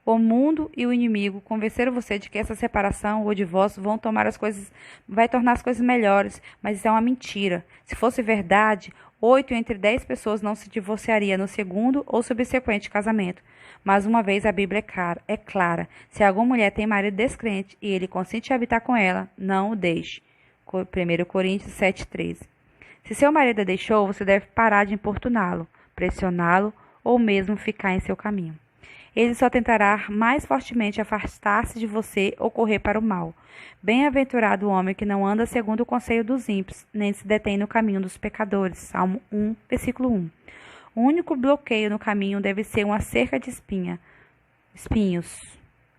O mundo e o inimigo convenceram você de que essa separação ou divórcio vai tornar as coisas melhores, mas isso é uma mentira. Se fosse verdade, 8 entre 10 pessoas não se divorciaria no segundo ou subsequente casamento. Mas uma vez a Bíblia é clara. Se alguma mulher tem marido descrente e ele consente em habitar com ela, não o deixe. 1 Coríntios 7:13. Se seu marido a deixou, você deve parar de importuná-lo, pressioná-lo ou mesmo ficar em seu caminho. Ele só tentará mais fortemente afastar-se de você ou correr para o mal. Bem-aventurado o homem que não anda segundo o conselho dos ímpios, nem se detém no caminho dos pecadores. Salmo 1, versículo 1. O único bloqueio no caminho deve ser uma cerca de espinhos.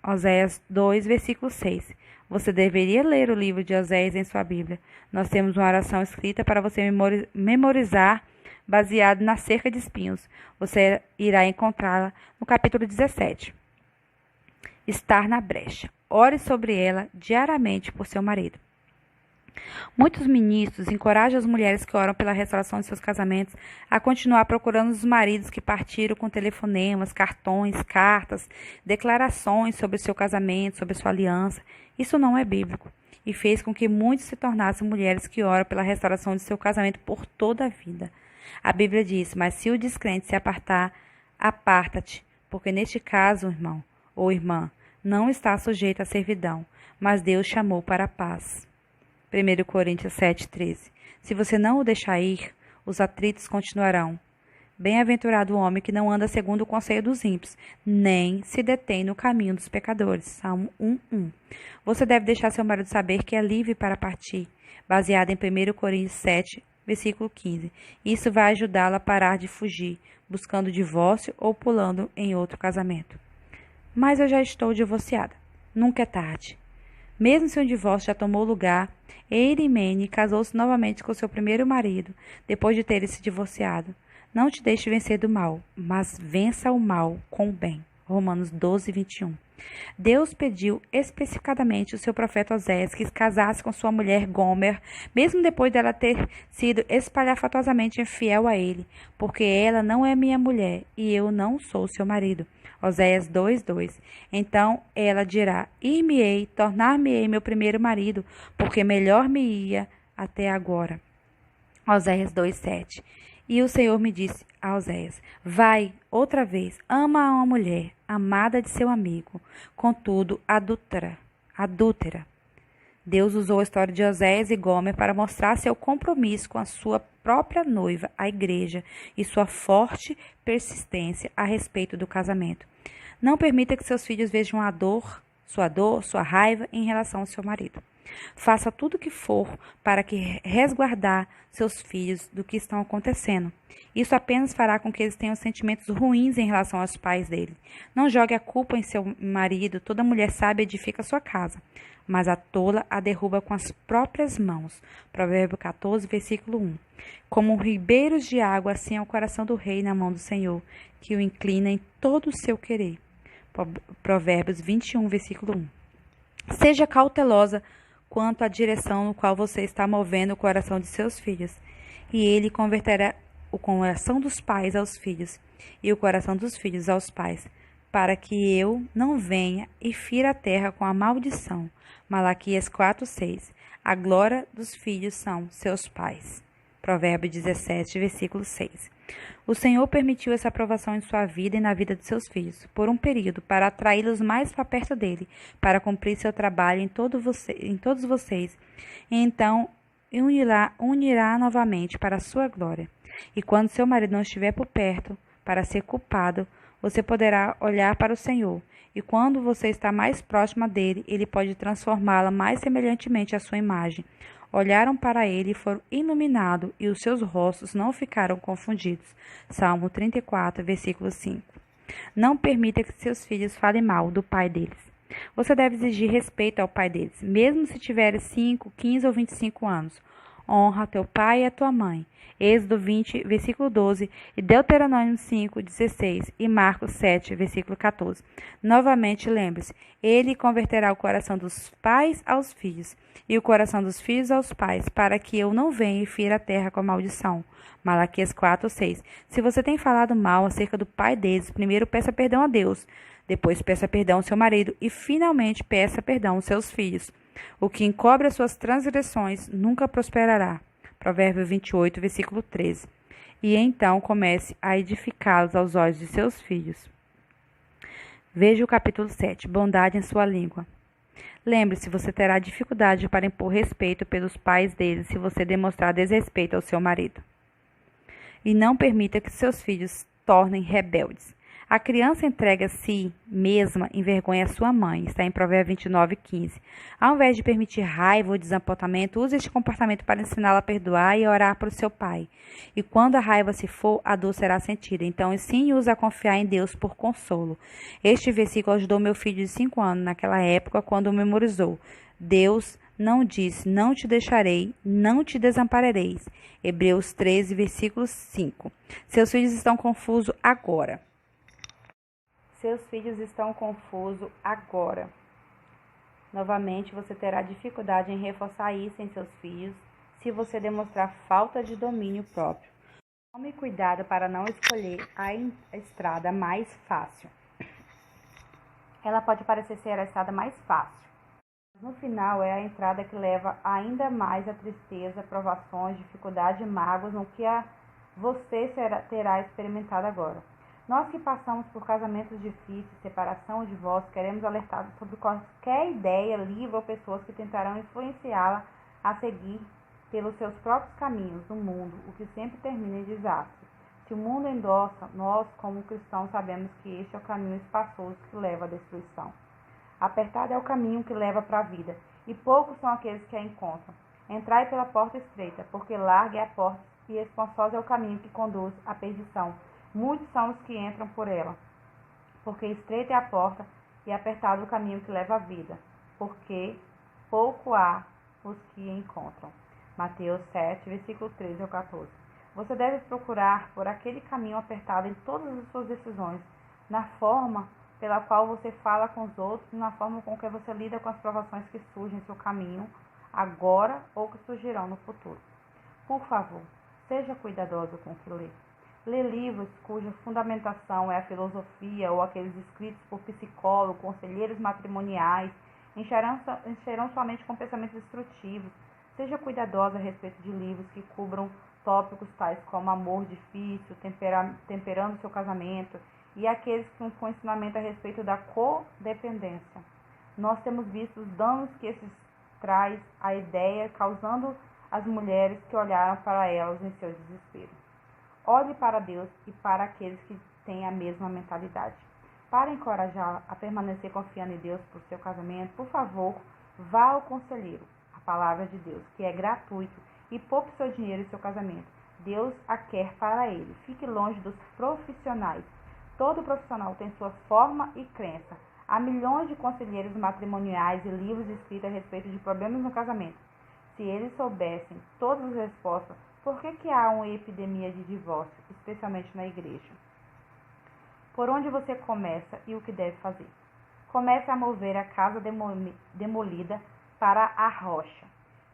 Oséias 2, versículo 6. Você deveria ler o livro de Oséias em sua Bíblia. Nós temos uma oração escrita para você memorizar, baseado na cerca de espinhos. Você irá encontrá-la no capítulo 17. Estar na brecha. Ore sobre ela diariamente por seu marido. Muitos ministros encorajam as mulheres que oram pela restauração de seus casamentos a continuar procurando os maridos que partiram com telefonemas, cartões, cartas, declarações sobre o seu casamento, sobre sua aliança. Isso não é bíblico e fez com que muitos se tornassem mulheres que oram pela restauração de seu casamento por toda a vida. A Bíblia diz: mas se o descrente se apartar, aparta-te, porque neste caso, irmão ou irmã, não está sujeito à servidão, mas Deus chamou para a paz. 1 Coríntios 7:13. Se você não o deixar ir, os atritos continuarão. Bem-aventurado o homem que não anda segundo o conselho dos ímpios, nem se detém no caminho dos pecadores. Salmo 1:1. Você deve deixar seu marido saber que é livre para partir, baseado em 1 Coríntios 7, versículo 15. Isso vai ajudá-la a parar de fugir, buscando divórcio ou pulando em outro casamento. Mas eu já estou divorciada. Nunca é tarde. Mesmo se um divórcio já tomou lugar, Eirmene casou-se novamente com seu primeiro marido, depois de terem se divorciado. Não te deixe vencer do mal, mas vença o mal com o bem. Romanos 12, 21. Deus pediu especificadamente o seu profeta Oséias que se casasse com sua mulher Gomer, mesmo depois dela ter sido espalhafatosamente infiel a ele, porque ela não é minha mulher e eu não sou seu marido. Oséias 2:2. Então ela dirá: ir-me-ei, tornar-me-ei meu primeiro marido, porque melhor me ia até agora. Oséias 2:7. E o Senhor me disse a Oséias: vai, outra vez, ama a uma mulher, amada de seu amigo, contudo adúltera. Deus usou a história de Oséias e Gomer para mostrar seu compromisso com a sua própria noiva, a igreja, e sua forte persistência a respeito do casamento. Não permita que seus filhos vejam sua raiva em relação ao seu marido. Faça tudo o que for para que resguardar seus filhos do que estão acontecendo. Isso apenas fará com que eles tenham sentimentos ruins em relação aos pais dele. Não jogue a culpa em seu marido. Toda mulher sábia edifica sua casa, mas a tola a derruba com as próprias mãos. Provérbio 14, versículo 1. Como ribeiros de água, assim é o coração do rei na mão do Senhor, que o inclina em todo o seu querer. Provérbios 21, versículo 1. Seja cautelosa quanto à direção no qual você está movendo o coração de seus filhos, e ele converterá o coração dos pais aos filhos, e o coração dos filhos aos pais, para que eu não venha e fira a terra com a maldição. Malaquias 4:6. A glória dos filhos são seus pais. Provérbio 17, versículo 6. O Senhor permitiu essa aprovação em sua vida e na vida de seus filhos, por um período, para atraí-los mais para perto dele, para cumprir seu trabalho em todos vocês, e então unirá novamente para a sua glória. E quando seu marido não estiver por perto, para ser culpado, você poderá olhar para o Senhor, e quando você está mais próxima dele, ele pode transformá-la mais semelhantemente à sua imagem. Olharam para ele e foram iluminados, e os seus rostos não ficaram confundidos. Salmo 34, versículo 5. Não permita que seus filhos falem mal do pai deles. Você deve exigir respeito ao pai deles, mesmo se tiverem 5, 15 ou 25 anos. Honra teu pai e a tua mãe. Êxodo 20, versículo 12, e Deuteronômio 5, 16, e Marcos 7, versículo 14. Novamente, lembre-se, ele converterá o coração dos pais aos filhos, e o coração dos filhos aos pais, para que eu não venha e fira a terra com a maldição. Malaquias 4, 6. Se você tem falado mal acerca do pai deles, primeiro peça perdão a Deus, depois peça perdão ao seu marido, e finalmente peça perdão aos seus filhos. O que encobre as suas transgressões nunca prosperará. Provérbio 28, versículo 13. E então comece a edificá-los aos olhos de seus filhos. Veja o capítulo 7, bondade em sua língua. Lembre-se, você terá dificuldade para impor respeito pelos pais deles se você demonstrar desrespeito ao seu marido. E não permita que seus filhos tornem rebeldes. A criança entrega a si mesma em vergonha a sua mãe, está em Provérbios 29, 15. Ao invés de permitir raiva ou desapontamento, use este comportamento para ensiná-la a perdoar e a orar para o seu pai. E quando a raiva se for, a dor será sentida. Então, ensine-os a confiar em Deus por consolo. Este versículo ajudou meu filho de 5 anos, naquela época, quando memorizou. Deus não disse, não te deixarei, não te desamparareis. Hebreus 13, versículo 5. Seus filhos estão confusos agora. Seus filhos estão confusos agora. Novamente, você terá dificuldade em reforçar isso em seus filhos se você demonstrar falta de domínio próprio. Tome cuidado para não escolher a estrada mais fácil. Ela pode parecer ser a estrada mais fácil. No final, é a entrada que leva ainda mais a tristeza, provações, dificuldade e mágoas no que você terá experimentado agora. Nós que passamos por casamentos difíceis, separação ou divórcio, queremos alertar sobre qualquer ideia, livro ou pessoas que tentarão influenciá-la a seguir pelos seus próprios caminhos no mundo, o que sempre termina em desastre. Se o mundo endossa, nós, como cristãos, sabemos que este é o caminho espaçoso que leva à destruição. Apertado é o caminho que leva para a vida, e poucos são aqueles que a encontram. Entrai pela porta estreita, porque larga é a porta e espaçoso é o caminho que conduz à perdição. Muitos são os que entram por ela, porque estreita é a porta e apertado o caminho que leva à vida, porque pouco há os que encontram. Mateus 7, versículo 13 ao 14. Você deve procurar por aquele caminho apertado em todas as suas decisões, na forma pela qual você fala com os outros e na forma com que você lida com as provações que surgem em seu caminho, agora ou que surgirão no futuro. Por favor, seja cuidadoso com o que lê. Lê livros cuja fundamentação é a filosofia ou aqueles escritos por psicólogos, conselheiros matrimoniais, encherão sua mente com pensamentos destrutivos. Seja cuidadosa a respeito de livros que cubram tópicos tais como amor difícil, temperando seu casamento, e aqueles com ensinamento a respeito da codependência. Nós temos visto os danos que esses traz a ideia, causando às mulheres que olharam para elas em seu desespero. Olhe para Deus e para aqueles que têm a mesma mentalidade. Para encorajá-la a permanecer confiando em Deus por seu casamento, por favor, vá ao conselheiro. palavra de Deus, que é gratuito, e poupe seu dinheiro em seu casamento. Deus a quer para ele. Fique longe dos profissionais. Todo profissional tem sua forma e crença. Há milhões de conselheiros matrimoniais e livros escritos a respeito de problemas no casamento. Se eles soubessem todas as respostas, por que há uma epidemia de divórcio, especialmente na igreja? Por onde você começa e o que deve fazer? Comece a mover a casa demolida para a rocha.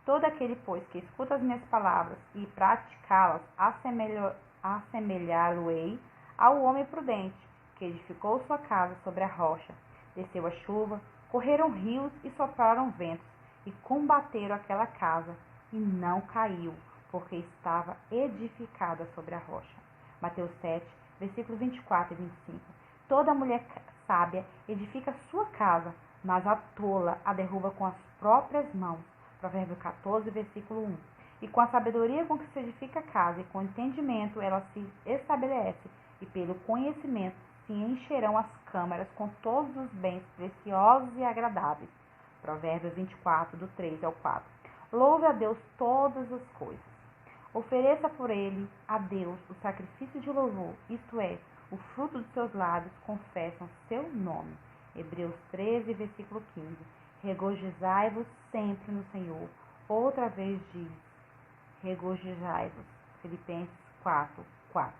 Todo aquele, pois, que escuta as minhas palavras e praticá-las, assemelhá-lo-ei ao homem prudente, que edificou sua casa sobre a rocha. Desceu a chuva, correram rios e sopraram ventos, e combateram aquela casa, e não caiu, porque estava edificada sobre a rocha. Mateus 7, versículos 24 e 25. Toda mulher sábia edifica sua casa, mas a tola a derruba com as próprias mãos. Provérbio 14, versículo 1. E com a sabedoria com que se edifica a casa, e com o entendimento ela se estabelece, e pelo conhecimento se encherão as câmaras com todos os bens preciosos e agradáveis. Provérbios 24, do 3 ao 4. Louve a Deus todas as coisas. Ofereça por ele a Deus o sacrifício de louvor, isto é, o fruto dos seus lábios confessam seu nome. Hebreus 13, versículo 15. Regozijai-vos sempre no Senhor. Outra vez diz, regozijai-vos. Filipenses 4, 4.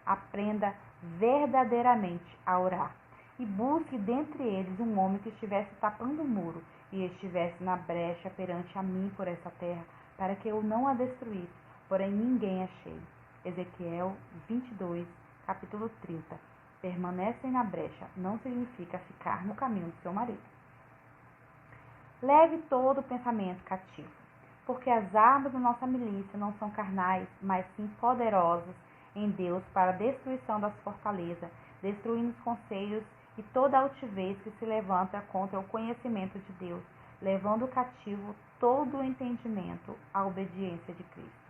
Aprenda verdadeiramente a orar e busque dentre eles um homem que estivesse tapando o muro e estivesse na brecha perante a mim por essa terra, para que eu não a destruísse, porém ninguém achei. Ezequiel 22, capítulo 30. Permanecem na brecha não significa ficar no caminho do seu marido. Leve todo o pensamento cativo, porque as armas da nossa milícia não são carnais, mas sim poderosas em Deus para a destruição das fortalezas, destruindo os conselhos e toda altivez que se levanta contra o conhecimento de Deus, levando cativo todo o entendimento à obediência de Cristo.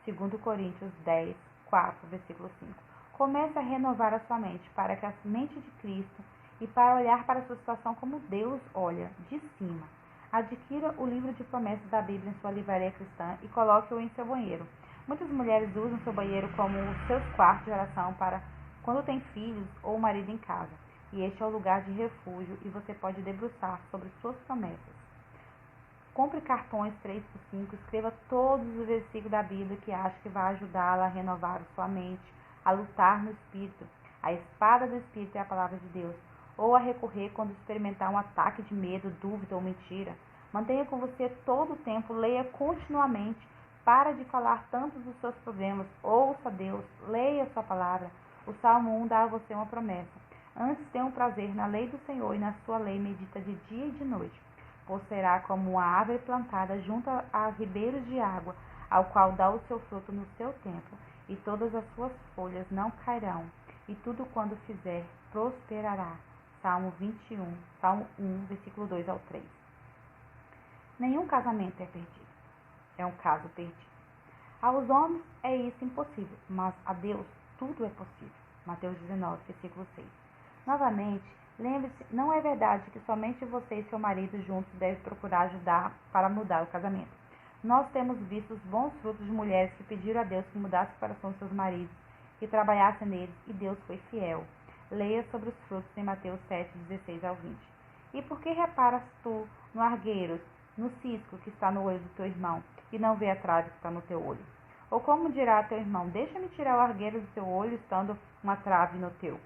2 Coríntios 10, 4, versículo 5. Comece a renovar a sua mente para que a mente de Cristo e para olhar para a sua situação como Deus olha, de cima. Adquira o livro de promessas da Bíblia em sua livraria cristã e coloque-o em seu banheiro. Muitas mulheres usam seu banheiro como os seus quartos de oração para quando tem filhos ou marido em casa. E este é o lugar de refúgio e você pode debruçar sobre suas promessas. Compre cartões 3x5, escreva todos os versículos da Bíblia que acha que vai ajudá-la a renovar sua mente, a lutar no Espírito. A espada do Espírito é a palavra de Deus. Ou a recorrer quando experimentar um ataque de medo, dúvida ou mentira. Mantenha com você todo o tempo, leia continuamente. Para de falar tanto dos seus problemas, ouça Deus, leia a sua palavra. O Salmo 1 dá a você uma promessa. Antes tenha um prazer na lei do Senhor e na sua lei medita de dia e de noite. Pois será como uma árvore plantada junto a ribeiros de água, ao qual dá o seu fruto no seu tempo, e todas as suas folhas não cairão, e tudo quando fizer prosperará. Salmo 1, versículo 2 ao 3. Nenhum casamento é perdido. É um caso perdido. Aos homens é isso impossível, mas a Deus tudo é possível. Mateus 19, versículo 6. Novamente, lembre-se, não é verdade que somente você e seu marido juntos devem procurar ajudar para mudar o casamento. Nós temos visto os bons frutos de mulheres que pediram a Deus que mudasse o coração de seus maridos, que trabalhasse neles, e Deus foi fiel. Leia sobre os frutos em Mateus 7, 16 ao 20. E por que reparas tu no argueiro, no cisco que está no olho do teu irmão, e não vê a trave que está no teu olho? Ou como dirá teu irmão, deixa-me tirar o argueiro do teu olho, estando uma trave no teu?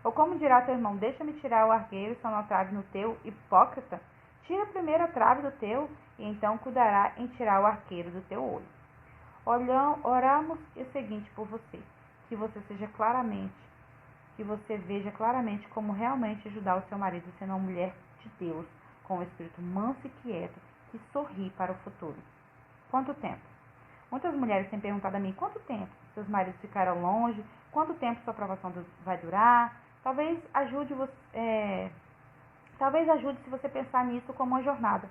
Ou como dirá teu irmão, deixa-me tirar o argueiro, estando uma trave no teu? Hipócrita, tira primeiro a trave do teu, e então cuidará em tirar o argueiro do teu olho. Oramos o seguinte por você, que você veja claramente como realmente ajudar o seu marido sendo uma mulher de Deus, com um espírito manso e quieto, que sorri para o futuro. Quanto tempo? Muitas mulheres têm perguntado a mim, quanto tempo? Seus maridos ficarão longe? Quanto tempo sua aprovação vai durar? Talvez ajude se você pensar nisso como uma jornada.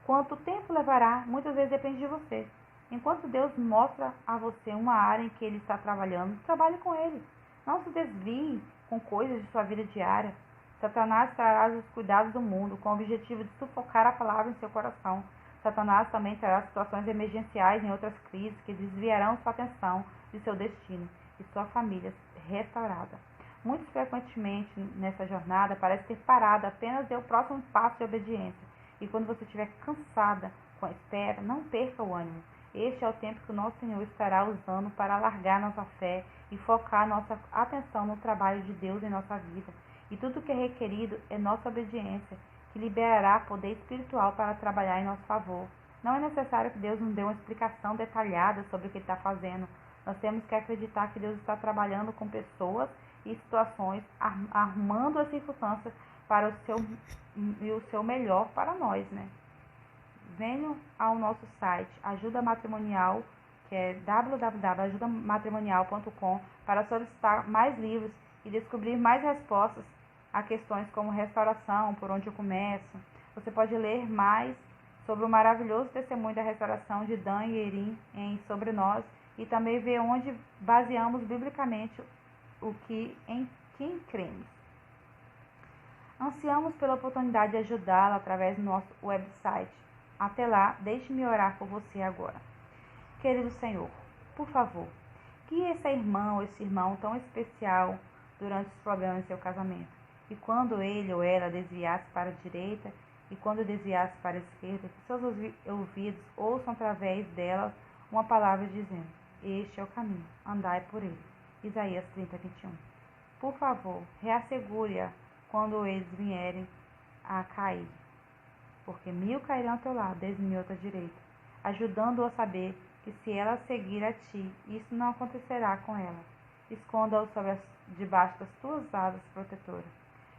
Quanto tempo levará? Muitas vezes depende de você. Enquanto Deus mostra a você uma área em que Ele está trabalhando, trabalhe com Ele. Não se desvie com coisas de sua vida diária. Satanás trará os cuidados do mundo com o objetivo de sufocar a palavra em seu coração. Satanás também trará situações emergenciais em outras crises que desviarão sua atenção de seu destino e sua família restaurada. Muito frequentemente nessa jornada parece ter parado apenas deu o próximo passo de obediência. E quando você estiver cansada com a espera, não perca o ânimo. Este é o tempo que o nosso Senhor estará usando para alargar nossa fé e focar nossa atenção no trabalho de Deus em nossa vida. E tudo o que é requerido é nossa obediência, que liberará poder espiritual para trabalhar em nosso favor. Não é necessário que Deus nos dê uma explicação detalhada sobre o que Ele está fazendo. Nós temos que acreditar que Deus está trabalhando com pessoas e situações, armando as circunstâncias para o seu melhor para nós, né? Venham ao nosso site Ajuda Matrimonial, que é www.ajudamatrimonial.com, para solicitar mais livros e descobrir mais respostas a questões como restauração, por onde eu começo. Você pode ler mais sobre o maravilhoso testemunho da restauração de Dan e Erin em Sobre Nós e também ver onde baseamos biblicamente em quem cremos. Ansiamos pela oportunidade de ajudá-la através do nosso website. Até lá, deixe-me orar por você agora. Querido Senhor, por favor, guie essa irmã ou esse irmão tão especial durante os problemas de seu casamento. E quando ele ou ela desviasse para a direita e quando desviasse para a esquerda, que seus ouvidos ouçam através dela uma palavra dizendo: este é o caminho, andai por ele. Isaías 30:21. Por favor, reassegure-a quando eles vierem a cair, porque 1000 cairão ao teu lado, 10.000 à tua direita, ajudando-o a saber que se ela seguir a ti, isso não acontecerá com ela. Esconda-o debaixo das tuas asas protetoras.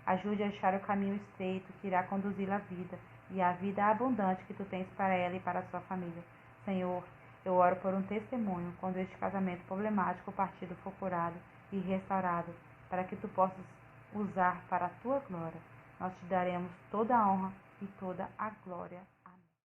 Ajude a achar o caminho estreito que irá conduzi-la à vida e à vida abundante que tu tens para ela e para a sua família. Senhor, eu oro por um testemunho quando este casamento problemático partir for curado e restaurado, para que tu possas usar para a tua glória. Nós te daremos toda a honra e toda a glória.